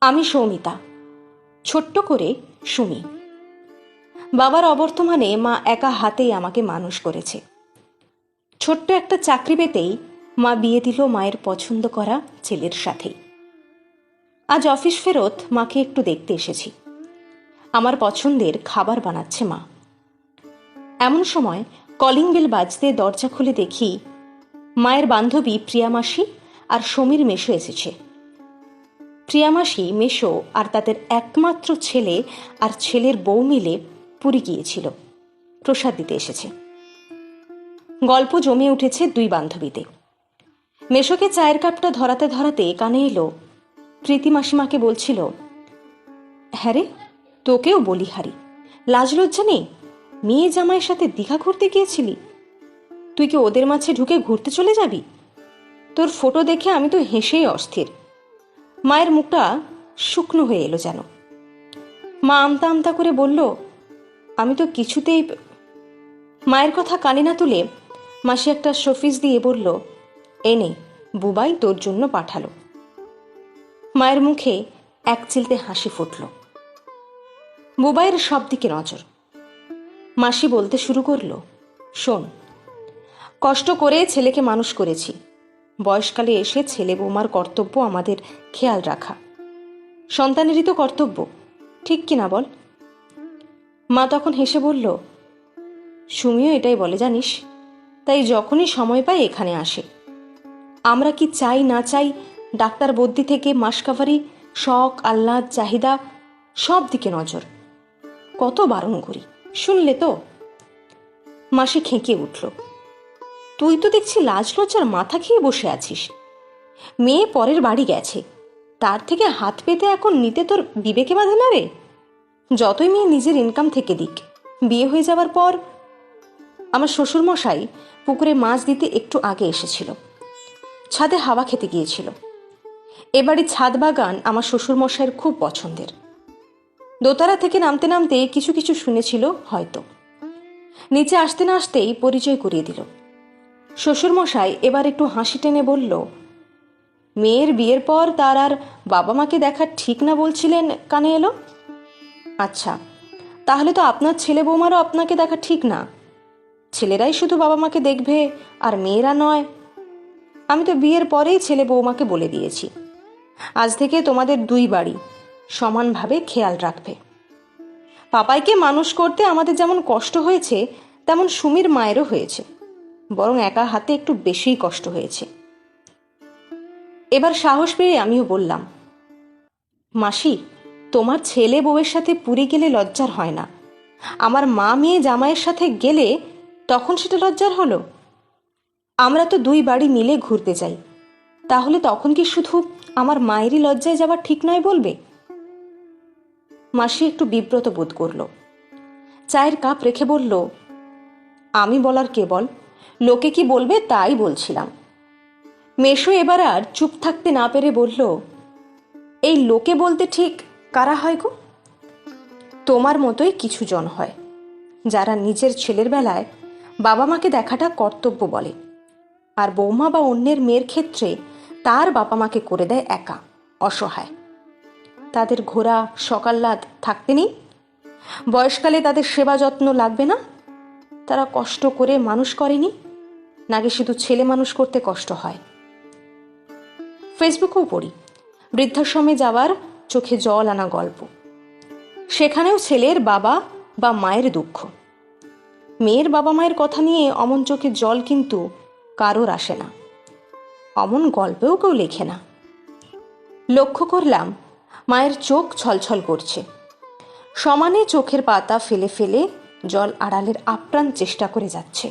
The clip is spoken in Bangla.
আমি সৌমিতা, ছোট্ট করে সুমি। বাবার অবর্তমানে মা একা হাতেই আমাকে মানুষ করেছে। ছোট্ট একটা চাকরি পেতেই মা বিয়ে দিল মায়ের পছন্দ করা ছেলের সাথেই। আজ অফিস ফেরত মাকে একটু দেখতে এসেছি। আমার পছন্দের খাবার বানাচ্ছে মা। এমন সময় কলিং বেল বাজতে দরজা খুলে দেখি মায়ের বান্ধবী প্রিয়া মাসি আর সমীর মেশো এসেছে। প্রিয়া মাসি, মেশো আর তাদের একমাত্র ছেলে আর ছেলের বউ মিলে পুরী গিয়েছিল, প্রসাদ দিতে এসেছে। গল্প জমে উঠেছে দুই বান্ধবীতে। মেশোকে চায়ের কাপটা ধরাতে ধরাতে কানে এলো প্রীতি মাসিমাকে বলছিল, হ্যাঁ রে, তোকেও বলি হারি, লাজ লজ্জা নেই? মেয়ে জামাইয়ের সাথে দীঘা ঘুরতে গিয়েছিলি, তুই কি ওদের মাঝে ঢুকে ঘুরতে চলে যাবি? তোর ফটো দেখে আমি তো হেসেই অস্থির। মায়ের মুখটা শুকনো হয়ে এলো যেন। মা আমতা আমতা করে বলল, আমি তো কিছুতেই। মায়ের কথা কানে না তুলে মাসি একটা শোপিস দিয়ে বলল, এই নে, বুবাই তোর জন্য পাঠালো। মায়ের মুখে এক চিলতে হাসি ফুটল। বুবাইয়ের সব দিকে নজর। মাসি বলতে শুরু করলো, শোন, কষ্ট করে ছেলেকে মানুষ করেছি, বয়সকালে এসে ছেলে বৌমার কর্তব্য আমাদের খেয়াল রাখা। সন্তানেরই তো কর্তব্য, ঠিক কিনা বল? মা তখন হেসে বলল, সুমিও এটাই বলে জানিস, তাই যখনই সময় পাই এখানে আসে। আমরা কি চাই না চাই, ডাক্তার বদ্যি থেকে মাসকাভারি, শখ, আহ্লাদ, চাহিদা, সব দিকে নজর। কত বারণ করি, শুনলে তো? মাসি খেঁকিয়ে উঠল, তুই তো দেখছি লাজ লজ্জার মাথা খেয়ে বসে আছিস। মেয়ে পরের বাড়ি গেছে, তার থেকে হাত পেতে এখন নিতে তোর বিবেকে বাঁধে না রে? যতই মেয়ে নিজের ইনকাম থেকে দিক, বিয়ে হয়ে যাবার পর। আমার শ্বশুরমশাই পুকুরে মাছ দিতে একটু আগে এসেছিল, ছাদে হাওয়া খেতে গিয়েছিল। এবারে ছাদ বাগান আমার শ্বশুরমশাইয়ের খুব পছন্দের। দোতলা থেকে নামতে নামতে কিছু কিছু শুনেছিল হয়তো। নিচে আসতে না আসতেই পরিচয় করিয়ে দিল। শ্বশুরমশাই এবার একটু হাসি টেনে বলল, মেয়ের বিয়ের পর তার আর বাবা মাকে দেখা ঠিক না বলছিলেন, কানে এলো। আচ্ছা, তাহলে তো আপনার ছেলে বৌমারও আপনাকে দেখা ঠিক না। ছেলেরাই শুধু বাবা মাকে দেখবে আর মেয়েরা নয়। আমি তো বিয়ের পরেই ছেলে বৌমাকে বলে দিয়েছি, আজ থেকে তোমাদের দুই বাড়ি সমানভাবে খেয়াল রাখবে। পাপাইকে মানুষ করতে আমাদের যেমন কষ্ট হয়েছে, তেমন সুমির মায়েরও হয়েছে, বরং একা হাতে একটু বেশিই কষ্ট হয়েছে। এবার সাহস পেয়ে আমিও বললাম, মাসি, তোমার ছেলে বউয়ের সাথে পুরী গেলে লজ্জার হয় না, আমার মা মেয়ে জামাইয়ের সাথে গেলে তখন সেটা লজ্জার হলো। আমরা তো দুই বাড়ি মিলে ঘুরতে যাই, তাহলে তখন কি শুধু আমার মায়েরই লজ্জায় যাওয়া ঠিক নয় বলবে? মাসি একটু বিব্রত বোধ করল। চায়ের কাপ রেখে বলল, আমি বলার কে বল, লোকে কি বলবে তাই বলছিলাম। মেশো এবার আর চুপ থাকতে না পেরে বলল, এই লোকে বলতে ঠিক কারা হয় গো? তোমার মতোই কিছু জন হয়, যারা নিজের ছেলের বেলায় বাবা মাকে দেখাটা কর্তব্য বলে, আর বৌমা বা অন্যের মেয়ের ক্ষেত্রে তার বাবা মাকে করে দেয় একা, অসহায়। তাদের ঘোরা সকাল্লাদ থাকতে নেই? বয়সকালে তাদের সেবা যত্ন লাগবে না? তারা কষ্ট করে মানুষ করেনি, নাকি শুধু ছেলে মানুষ করতে কষ্ট হয়? ফেসবুকেও পড়ি বৃদ্ধাশ্রমে যাওয়ার চোখে জল আনা গল্প। সেখানেও ছেলের বাবা বা মায়ের দুঃখ। মেয়ের বাবা মায়ের কথা নিয়ে অমন চোখে জল কিন্তু কারোর আসে না, অমন গল্পেও কেউ লেখে না। লক্ষ্য করলাম মায়ের চোখ ছলছল করছে, সমানে চোখের পাতা ফেলে ফেলে জল আড়ালের আপ্রাণ চেষ্টা করে যাচ্ছে।